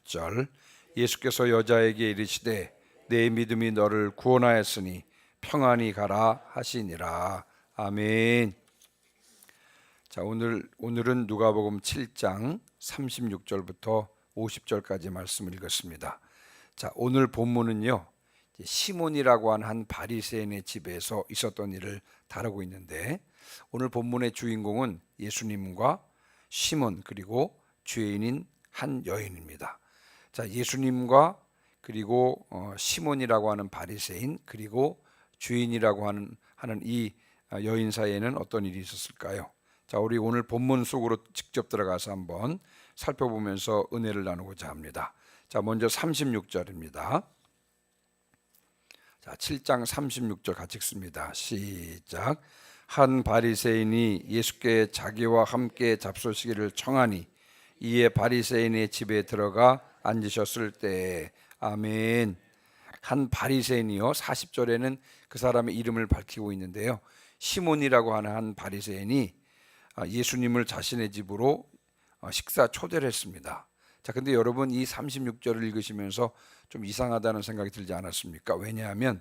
36절 예수께서 여자에게 이르시되 내 믿음이 너를 구원하였으니 평안히 가라 하시니라. 아멘. 자, 오늘은 누가복음 7장 36절부터 50절까지 말씀을 읽었습니다. 자, 오늘 본문은요, 시몬이라고 하는 한 바리새인의 집에서 있었던 일을 다루고 있는데, 오늘 본문의 주인공은 예수님과 시몬 그리고 죄인인 한 여인입니다. 자, 예수님과 그리고 시몬이라고 하는 바리새인 그리고 죄인이라고 하는 이 여인 사이에는 어떤 일이 있었을까요? 자, 우리 오늘 본문 속으로 직접 들어가서 한번 살펴보면서 은혜를 나누고자 합니다. 자, 먼저 36절입니다. 자, 7장 36절 같이 읽습니다. 시작. 한 바리새인이 예수께 자기와 함께 잡수시기를 청하니 이에 바리새인의 집에 들어가 앉으셨을 때. 아멘. 한 바리새인이요, 40절에는 그 사람의 이름을 밝히고 있는데요, 시몬이라고 하는 한 바리새인이 예수님을 자신의 집으로 식사 초대를 했습니다. 자, 근데 여러분 이 36절을 읽으시면서 좀 이상하다는 생각이 들지 않았습니까? 왜냐하면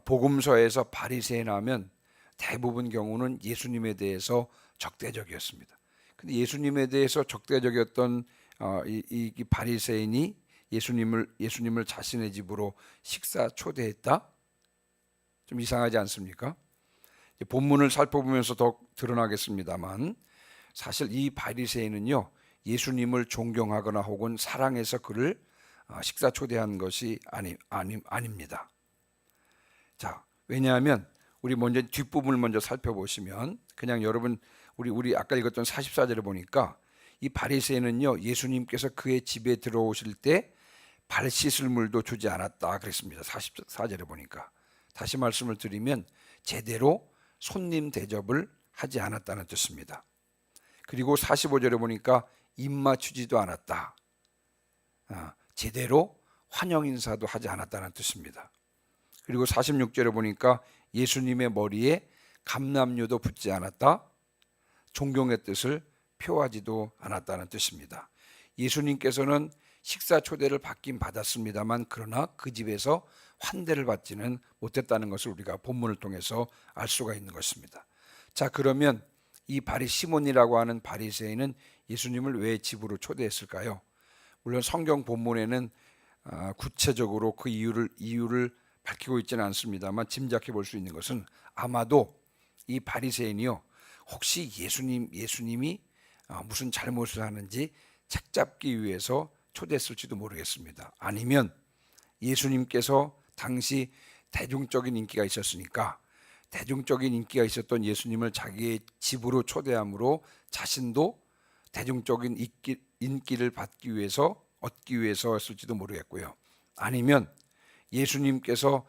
복음서에서 바리새인 하면 대부분 경우는 예수님에 대해서 적대적이었습니다. 근데 예수님에 대해서 적대적이었던 이 바리새인이 예수님을 자신의 집으로 식사 초대했다? 좀 이상하지 않습니까? 본문을 살펴보면서 더 드러나겠습니다만, 사실 이 바리새인은요, 예수님을 존경하거나 혹은 사랑해서 그를 식사 초대한 것이 아닙니다. 자, 왜냐하면 우리 먼저 뒷부분을 먼저 살펴보시면, 그냥 여러분 우리 아까 읽었던 44절에 보니까 이 바리새인은요, 예수님께서 그의 집에 들어오실 때 발 씻을 물도 주지 않았다 그랬습니다. 44절에 보니까. 다시 말씀을 드리면 제대로 손님 대접을 하지 않았다는 뜻입니다. 그리고 45절에 보니까 입 맞추지도 않았다. 제대로 환영 인사도 하지 않았다는 뜻입니다. 그리고 46절에 보니까 예수님의 머리에 감람류도 붓지 않았다. 존경의 뜻을 표하지도 않았다는 뜻입니다. 예수님께서는 식사 초대를 받긴 받았습니다만, 그러나 그 집에서 환대를 받지는 못했다는 것을 우리가 본문을 통해서 알 수가 있는 것입니다. 자, 그러면 이 시몬이라고 하는 바리새인은 예수님을 왜 집으로 초대했을까요? 물론 성경 본문에는 구체적으로 그 이유를 밝히고 있지는 않습니다만, 짐작해 볼 수 있는 것은 아마도 이 바리새인이요, 혹시 예수님이 무슨 잘못을 하는지 책잡기 위해서 초대했을지도 모르겠습니다. 아니면 예수님께서 당시 대중적인 인기가 있었으니까 대중적인 인기가 있었던 예수님을 자기의 집으로 초대함으로 자신도 대중적인 인기를 얻기 위해서였을지도 모르겠고요. 아니면 예수님께서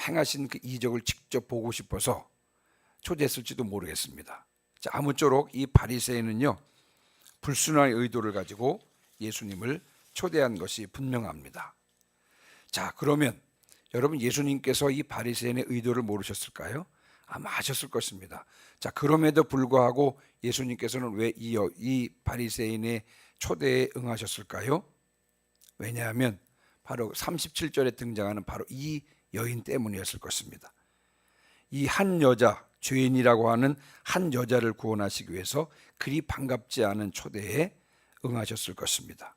행하신 그 이적을 직접 보고 싶어서 초대했을지도 모르겠습니다. 자, 아무쪼록 이 바리새인은요, 불순한 의도를 가지고 예수님을 초대한 것이 분명합니다. 자, 그러면 여러분, 예수님께서 이 바리새인의 의도를 모르셨을까요? 아마 아셨을 것입니다. 자, 그럼에도 불구하고 예수님께서는 왜 이 바리새인의 초대에 응하셨을까요? 왜냐하면 바로 37절에 등장하는 바로 이 여인 때문이었을 것입니다. 이 한 여자, 죄인이라고 하는 한 여자를 구원하시기 위해서 그리 반갑지 않은 초대에 응하셨을 것입니다.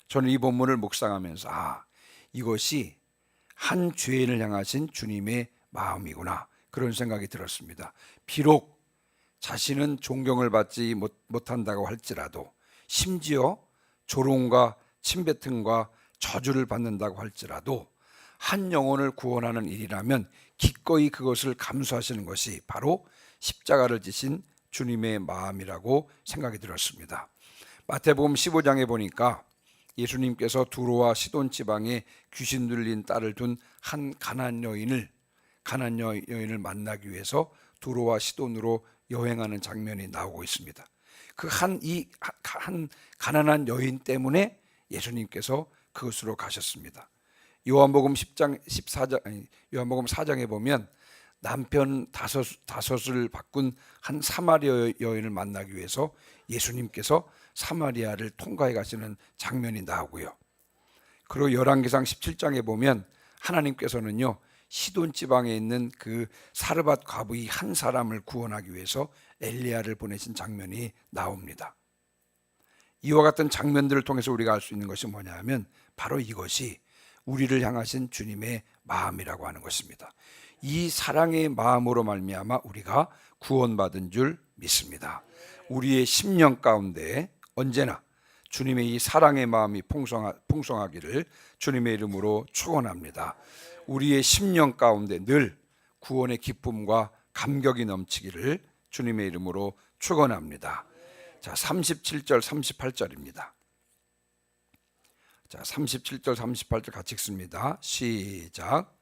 저는 이 본문을 묵상하면서 이것이 한 죄인을 향하신 주님의 마음이구나, 그런 생각이 들었습니다. 비록 자신은 존경을 받지 못한다고 할지라도, 심지어 조롱과 침뱉음과 저주를 받는다고 할지라도 한 영혼을 구원하는 일이라면 기꺼이 그것을 감수하시는 것이 바로 십자가를 지신 주님의 마음이라고 생각이 들었습니다. 마태복음 15장에 보니까 예수님께서 두로와 시돈 지방에 귀신 들린 딸을 둔 한 가나안 여인을 만나기 위해서 두로와 시돈으로 여행하는 장면이 나오고 있습니다. 그 한 가난한 여인 때문에 예수님께서 그곳으로 가셨습니다. 요한복음 4장에 보면 남편 다섯을 바꾼 한 사마리아 여인을 만나기 위해서 예수님께서 사마리아를 통과해 가시는 장면이 나오고요. 그리고 열왕기상 17장에 보면 하나님께서는요, 시돈 지방에 있는 그 사르밧 과부의 한 사람을 구원하기 위해서 엘리야를 보내신 장면이 나옵니다. 이와 같은 장면들을 통해서 우리가 알 수 있는 것이 뭐냐 하면 바로 이것이 우리를 향하신 주님의 마음이라고 하는 것입니다. 이 사랑의 마음으로 말미암아 우리가 구원받은 줄 믿습니다. 우리의 심령 가운데 언제나 주님의 이 사랑의 마음이 풍성하기를 주님의 이름으로 축원합니다. 우리의 심령 가운데 늘 구원의 기쁨과 감격이 넘치기를 주님의 이름으로 축원합니다. 자, 37절 38절입니다. 자, 37절 38절 같이 읽습니다. 시작.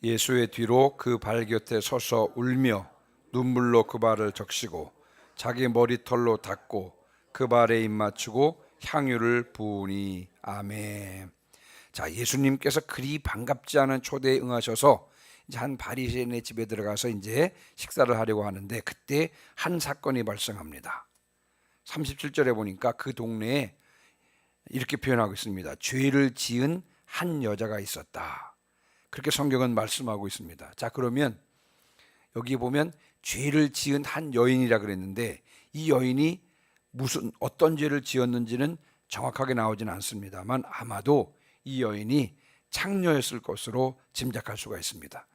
예수의 뒤로 그 발 곁에 서서 울며 눈물로 그 발을 적시고 자기 머리털로 닦고 그 발에 입 맞추고 향유를 부으니. 아멘. 자, 예수님께서 그리 반갑지 않은 초대에 응하셔서 이제 한 바리새인의 집에 들어가서 이제 식사를 하려고 하는데 그때 한 사건이 발생합니다. 37절에 보니까 그 동네에 이렇게 표현하고 있습니다. 죄를 지은 한 여자가 있었다. 그렇게 성경은 말씀하고 있습니다. 자, 그러면 여기 보면 죄를 지은 한 여인이라 그랬는데 이 여인이 어떤 죄를 지었는지는 정확하게 나오지는 않습니다만 아마도 이 여인이 창녀였을 것으로 짐작할 수가 있습니다.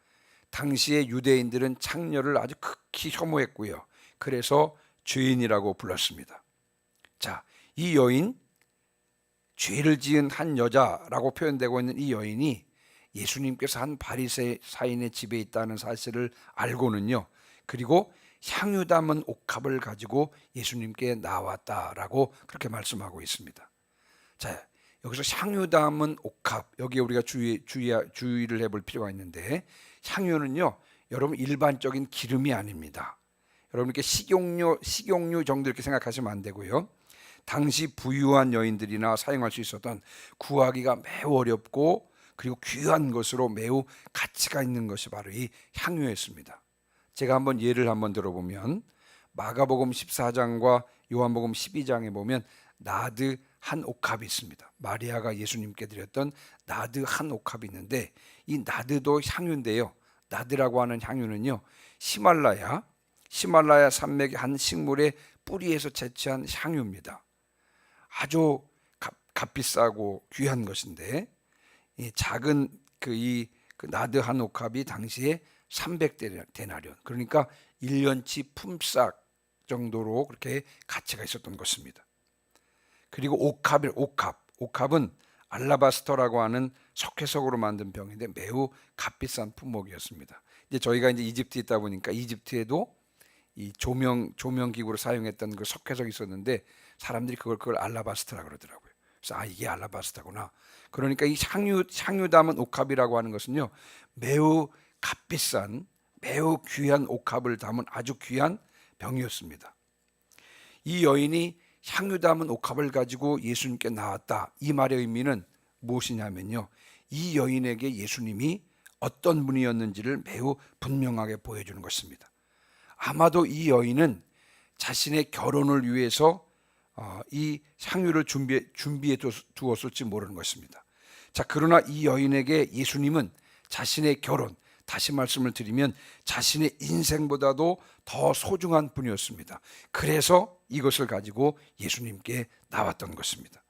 당시에 유대인들은 창녀를 아주 극히 혐오했고요. 그래서 죄인이라고 불렀습니다. 자, 이 여인, 죄를 지은 한 여자라고 표현되고 있는 이 여인이 예수님께서 한 바리새인의 집에 있다는 사실을 알고는요, 그리고 향유 담은 옥합을 가지고 예수님께 나왔다라고 그렇게 말씀하고 있습니다. 자, 여기서 향유 담은 옥합, 여기에 우리가 주의를 해볼 필요가 있는데, 향유는요, 여러분 일반적인 기름이 아닙니다. 여러분 이렇게 식용유 정도 이렇게 생각하시면 안 되고요. 당시 부유한 여인들이나 사용할 수 있었던 구하기가 매우 어렵고 그리고 귀한 것으로 매우 가치가 있는 것이 바로 이 향유였습니다. 제가 한번 예를 들어보면 마가복음 14장과 요한복음 12장에 보면 나드 한 옥합이 있습니다. 마리아가 예수님께 드렸던 나드 한 옥합이 있는데 이 나드도 향유인데요. 나드라고 하는 향유는요, 히말라야 산맥의 한 식물의 뿌리에서 채취한 향유입니다. 아주 값비싸고 귀한 것인데 이 작은 그 나드 한 옥합이 당시에 300데나리온, 그러니까 1년치 품삯 정도로 그렇게 가치가 있었던 것입니다. 그리고 옥합은 알라바스터라고 하는 석회석으로 만든 병인데 매우 값비싼 품목이었습니다. 이제 저희가 이제 이집트에 있다 보니까 이집트에도 이 조명 기구로 사용했던 그 석회석이 있었는데 사람들이 그걸 알라바스터라고 그러더라고요. 그래서 이게 알라바스터구나. 그러니까 이 향유 담은 옥합이라고 하는 것은요, 매우 값비싼 매우 귀한 옥합을 담은 아주 귀한 병이었습니다. 이 여인이 향유 담은 옥합을 가지고 예수님께 나왔다. 이 말의 의미는 무엇이냐면요, 이 여인에게 예수님이 어떤 분이었는지를 매우 분명하게 보여주는 것입니다. 아마도 이 여인은 자신의 결혼을 위해서 이 향유를 준비해 두었을지 모르는 것입니다. 자, 그러나 이 여인에게 예수님은 자신의 결혼, 다시 말씀을 드리면 자신의 인생보다도 더 소중한 분이었습니다. 그래서 이것을 가지고 예수님께 나왔던 것입니다.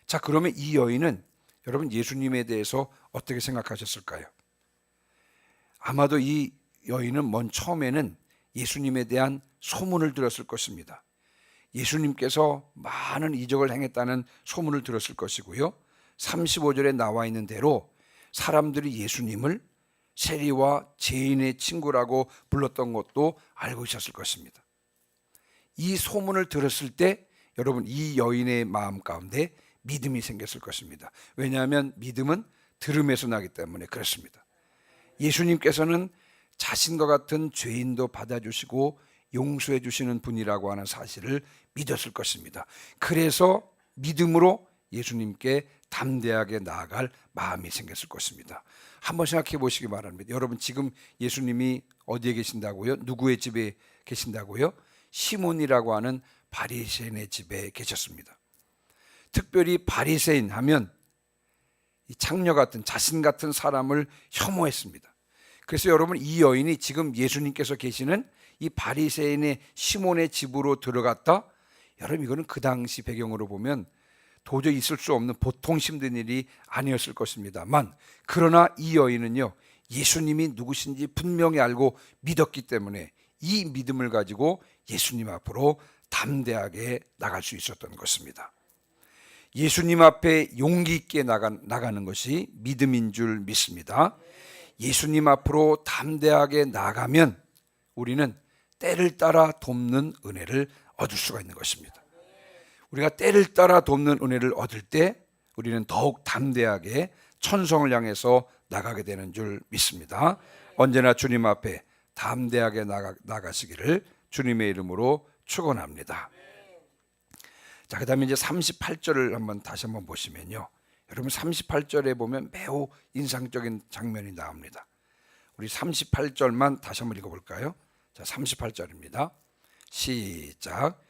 자, 그러면 이 여인은 여러분 예수님에 대해서 어떻게 생각하셨을까요? 아마도 이 여인은 처음에는 예수님에 대한 소문을 들었을 것입니다. 예수님께서 많은 이적을 행했다는 소문을 들었을 것이고요. 35절에 나와 있는 대로 사람들이 예수님을 세리와 죄인의 친구라고 불렀던 것도 알고 있었을 것입니다. 이 소문을 들었을 때 여러분 이 여인의 마음 가운데 믿음이 생겼을 것입니다. 왜냐하면 믿음은 들음에서 나기 때문에 그렇습니다. 예수님께서는 자신과 같은 죄인도 받아주시고 용서해 주시는 분이라고 하는 사실을 믿었을 것입니다. 그래서 믿음으로 예수님께 담대하게 나아갈 마음이 생겼을 것입니다. 한번 생각해 보시기 바랍니다. 여러분 지금 예수님이 어디에 계신다고요? 누구의 집에 계신다고요? 시몬이라고 하는 바리새인의 집에 계셨습니다. 특별히 바리새인 하면 이 창녀 같은 자신 같은 사람을 혐오했습니다. 그래서 여러분 이 여인이 지금 예수님께서 계시는 이 바리새인의 시몬의 집으로 들어갔다. 여러분 이거는 그 당시 배경으로 보면 도저히 있을 수 없는 보통 힘든 일이 아니었을 것입니다만, 그러나 이 여인은요 예수님이 누구신지 분명히 알고 믿었기 때문에 이 믿음을 가지고 예수님 앞으로 담대하게 나갈 수 있었던 것입니다. 예수님 앞에 용기 있게 나가는 것이 믿음인 줄 믿습니다. 예수님 앞으로 담대하게 나가면 우리는 때를 따라 돕는 은혜를 얻을 수가 있는 것입니다. 우리가 때를 따라 돕는 은혜를 얻을 때 우리는 더욱 담대하게 천성을 향해서 나가게 되는 줄 믿습니다. 언제나 주님 앞에 담대하게 나가시기를 주님의 이름으로 축원합니다. 자, 그다음에 이제 38절을 한번 다시 한번 보시면요, 여러분 38절에 보면 매우 인상적인 장면이 나옵니다. 우리 38절만 다시 한번 읽어볼까요? 자, 38절입니다. 시작.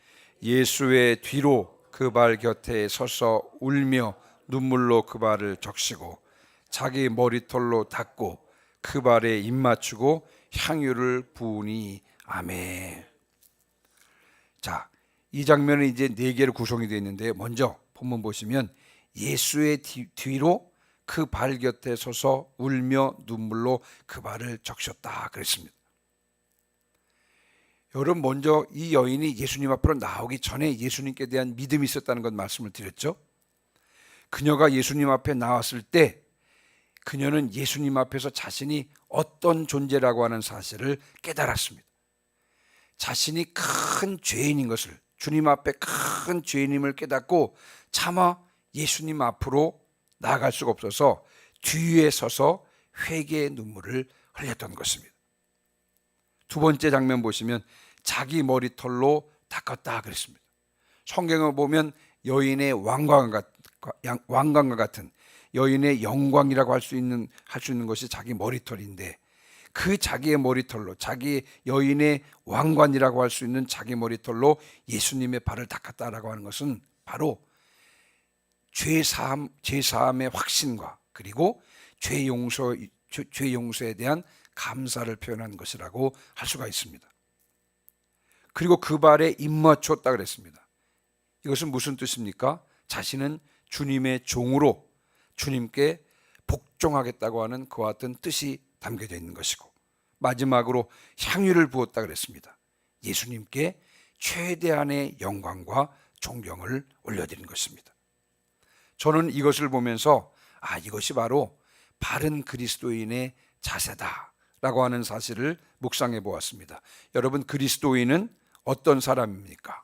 예수의 뒤로 그 발 곁에 서서 울며 눈물로 그 발을 적시고 자기 머리털로 닦고 그 발에 입 맞추고 향유를 부으니 아멘. 자, 이 장면은 이제 네 개로 구성이 되어 있는데, 먼저 본문 보시면 예수의 뒤로 그 발 곁에 서서 울며 눈물로 그 발을 적셨다 그랬습니다. 여러분 먼저 이 여인이 예수님 앞으로 나오기 전에 예수님께 대한 믿음이 있었다는 것 말씀을 드렸죠. 그녀가 예수님 앞에 나왔을 때 그녀는 예수님 앞에서 자신이 어떤 존재라고 하는 사실을 깨달았습니다. 자신이 큰 죄인인 것을, 주님 앞에 큰 죄인임을 깨닫고 차마 예수님 앞으로 나아갈 수가 없어서 뒤에 서서 회개의 눈물을 흘렸던 것입니다. 두 번째 장면 보시면 자기 머리털로 닦았다 그랬습니다. 성경을 보면 여인의 왕관과 같은 여인의 영광이라고 할 수 있는 것이 자기 머리털인데, 그 자기의 머리털로, 자기 여인의 왕관이라고 할 수 있는 자기 머리털로 예수님의 발을 닦았다라고 하는 것은 바로 죄사함의 확신과 그리고 죄 용서에 대한 감사를 표현한 것이라고 할 수가 있습니다. 그리고 그 발에 입 맞췄다 그랬습니다. 이것은 무슨 뜻입니까? 자신은 주님의 종으로 주님께 복종하겠다고 하는 그와 같은 뜻이 담겨져 있는 것이고, 마지막으로 향유를 부었다 그랬습니다. 예수님께 최대한의 영광과 존경을 올려드린 것입니다. 저는 이것을 보면서 이것이 바로 바른 그리스도인의 자세다라고 하는 사실을 묵상해 보았습니다. 여러분, 그리스도인은 어떤 사람입니까?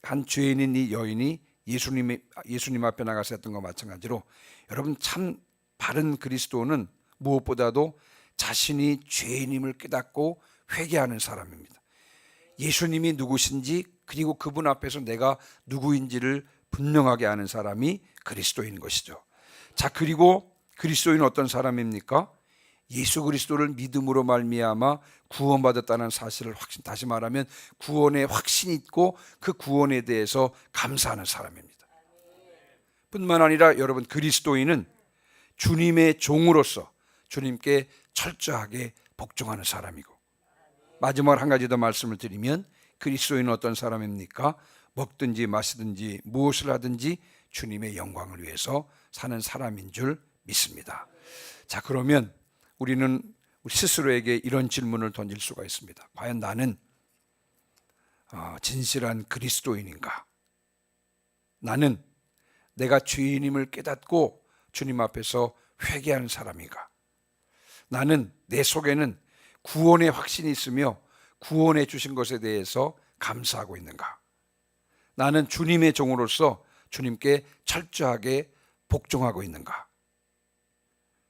한 죄인인 이 여인이 예수님 앞에 나가서 했던 것과 마찬가지로, 여러분 참 바른 그리스도는 무엇보다도 자신이 죄인임을 깨닫고 회개하는 사람입니다. 예수님이 누구신지 그리고 그분 앞에서 내가 누구인지를 분명하게 아는 사람이 그리스도인 것이죠. 자, 그리고 그리스도인은 어떤 사람입니까? 예수 그리스도를 믿음으로 말미암아 구원받았다는 사실을 다시 말하면 구원의 확신이 있고 그 구원에 대해서 감사하는 사람입니다. 뿐만 아니라 여러분, 그리스도인은 주님의 종으로서 주님께 철저하게 복종하는 사람이고, 마지막으로 한 가지 더 말씀을 드리면 그리스도인은 어떤 사람입니까? 먹든지 마시든지 무엇을 하든지 주님의 영광을 위해서 사는 사람인 줄 믿습니다. 자, 그러면 우리는 우리 스스로에게 이런 질문을 던질 수가 있습니다. 과연 나는 진실한 그리스도인인가? 나는 내가 죄인임을 깨닫고 주님 앞에서 회개하는 사람인가? 나는 내 속에는 구원의 확신이 있으며 구원해 주신 것에 대해서 감사하고 있는가? 나는 주님의 종으로서 주님께 철저하게 복종하고 있는가?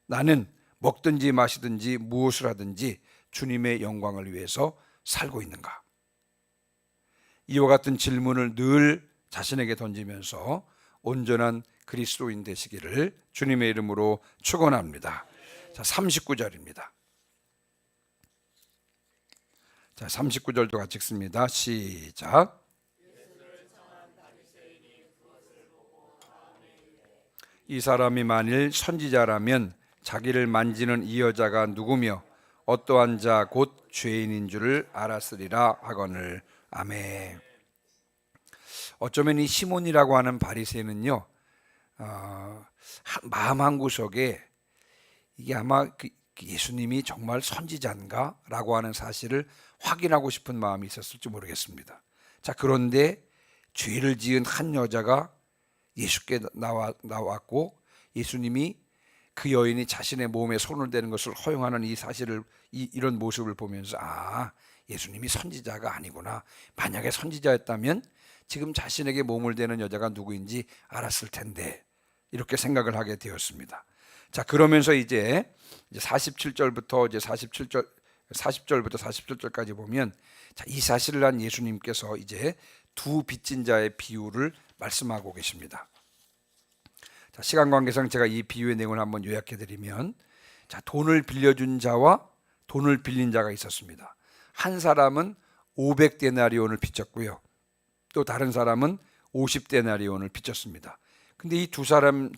나는 먹든지 마시든지 무엇을 하든지 주님의 영광을 위해서 살고 있는가? 이와 같은 질문을 늘 자신에게 던지면서 온전한 그리스도인 되시기를 주님의 이름으로 축원합니다. 자, 39절입니다. 자, 39절도 같이 읽습니다. 시작. 이 사람이 만일 선지자라면 자기를 만지는 이 여자가 누구며 어떠한 자 곧 죄인인 줄을 알았으리라 하거늘. 아멘. 어쩌면 이 시몬이라고 하는 바리새인은요, 마음 한구석에 이게 아마 예수님이 정말 선지자인가? 라고 하는 사실을 확인하고 싶은 마음이 있었을지 모르겠습니다. 자, 그런데 죄를 지은 한 여자가 예수께 나왔고 예수님이 그 여인이 자신의 몸에 손을 대는 것을 허용하는 이 사실을, 이런 모습을 보면서 예수님이 선지자가 아니구나. 만약에 선지자였다면 지금 자신에게 몸을 대는 여자가 누구인지 알았을 텐데, 이렇게 생각을 하게 되었습니다. 자, 그러면서 이제 47절부터 40절부터 47절까지 보면, 자, 이 사실을 한 예수님께서 이제 두 빚진 자의 비유를 말씀하고 계십니다. 자, 시간 관계상 제가 이 비유의 내용을 한번 요약해 드리면, 자, 돈을 빌려준 자와 돈을 빌린 자가 있었습니다. 한 사람은 500데나리온을 빚졌고요. 또 다른 사람은 50데나리온을 빚졌습니다. 근데 이 두 사람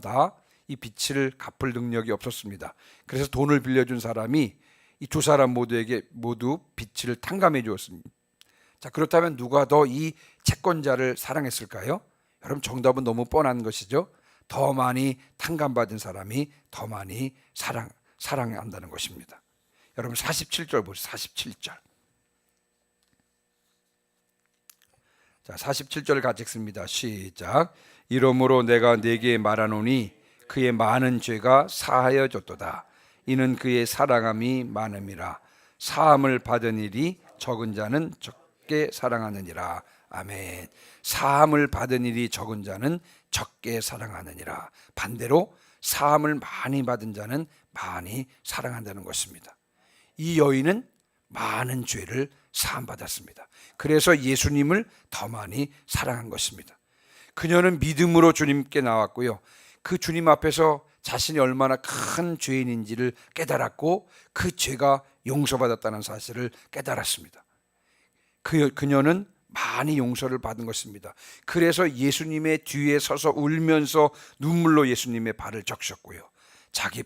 다 이 빚을 갚을 능력이 없었습니다. 그래서 돈을 빌려준 사람이 이 두 사람 모두 빚을 탕감해 주었습니다. 자, 그렇다면 누가 더 이 채권자를 사랑했을까요? 여러분, 정답은 너무 뻔한 것이죠. 더 많이 탕감받은 사람이 더 많이 사랑한다는 것입니다. 여러분, 47절 보세요. 47절. 자, 47절 같이 읽습니다. 시작. 이러므로 내가 네게 말하노니 그의 많은 죄가 사하여 졌도다. 이는 그의 사랑함이 많음이라. 사함을 받은 일이 적은 자는 적게 사랑하느니라. 아멘. 사함을 받은 일이 적은 자는 적게 사랑하느니라. 반대로 사함을 많이 받은 자는 많이 사랑한다는 것입니다. 이 여인은 많은 죄를 사함받았습니다. 그래서 예수님을 더 많이 사랑한 것입니다. 그녀는 믿음으로 주님께 나왔고요, 그 주님 앞에서 자신이 얼마나 큰 죄인인지를 깨달았고 그 죄가 용서받았다는 사실을 깨달았습니다. 그녀는 많이 용서를 받은 것입니다. 그래서 예수님의 뒤에 서서 울면서 눈물로 예수님의 발을 적셨고요, 자기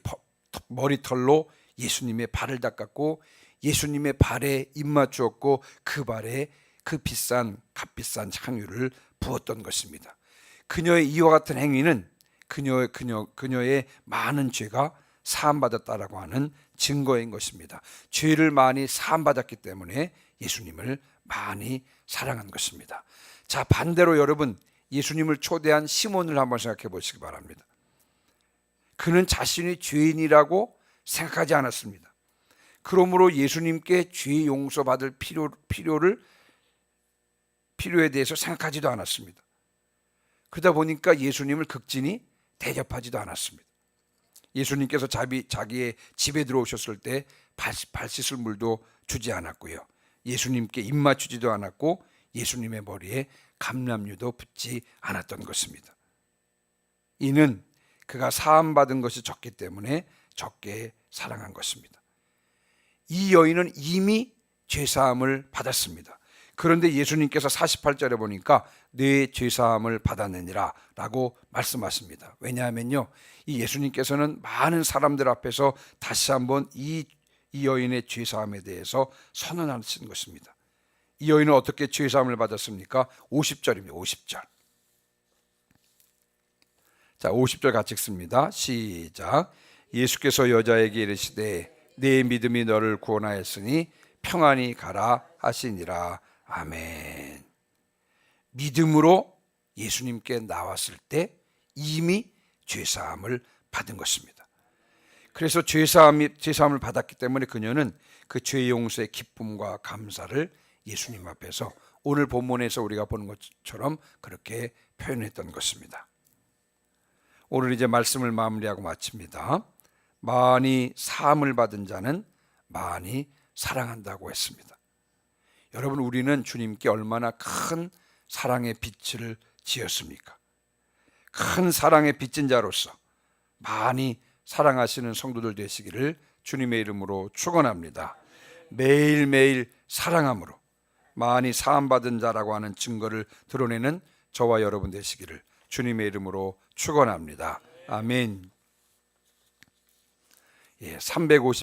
머리털로 예수님의 발을 닦았고 예수님의 발에 입 맞추었고 그 발에 그 값비싼 향유를 부었던 것입니다. 그녀의 이와 같은 행위는 그녀의 많은 죄가 사함받았다라고 하는 증거인 것입니다. 죄를 많이 사함받았기 때문에 예수님을 많이 사랑한 것입니다. 자, 반대로 여러분, 예수님을 초대한 시몬을 한번 생각해 보시기 바랍니다. 그는 자신이 죄인이라고 생각하지 않았습니다. 그러므로 예수님께 죄 용서받을 필요에 대해서 생각하지도 않았습니다. 그러다 보니까 예수님을 극진히 대접하지도 않았습니다. 예수님께서 자기의 집에 들어오셨을 때 발 씻을 물도 주지 않았고요, 예수님께 입 맞추지도 않았고 예수님의 머리에 감람유도 붓지 않았던 것입니다. 이는 그가 사함받은 것이 적기 때문에 적게 사랑한 것입니다. 이 여인은 이미 죄사함을 받았습니다. 그런데 예수님께서 48절에 보니까 내 죄사함을 받았느니라 라고 말씀하십니다. 왜냐하면요, 이 예수님께서는 많은 사람들 앞에서 다시 한번 이 여인의 죄사함에 대해서 선언하신 것입니다. 이 여인은 어떻게 죄사함을 받았습니까? 50절입니다. 50절. 자, 50절 같이 읽습니다. 시작. 예수께서 여자에게 이르시되 내 믿음이 너를 구원하였으니 평안히 가라 하시니라. 아멘. 믿음으로 예수님께 나왔을 때 이미 죄사함을 받은 것입니다. 그래서 죄사함을 받았기 때문에 그녀는 그 죄 용서의 기쁨과 감사를 예수님 앞에서 오늘 본문에서 우리가 보는 것처럼 그렇게 표현했던 것입니다. 오늘 이제 말씀을 마무리하고 마칩니다. 많이 사함을 받은 자는 많이 사랑한다고 했습니다. 여러분, 우리는 주님께 얼마나 큰 사랑의 빛을 지었습니까? 큰 사랑의 빚진 자로서 많이 사랑하시는 성도들 되시기를 주님의 이름으로 축원합니다. 매일매일 사랑함으로 많이 사함받은 자라고 하는 증거를 드러내는 저와 여러분 되시기를 주님의 이름으로 축원합니다. 아멘. 350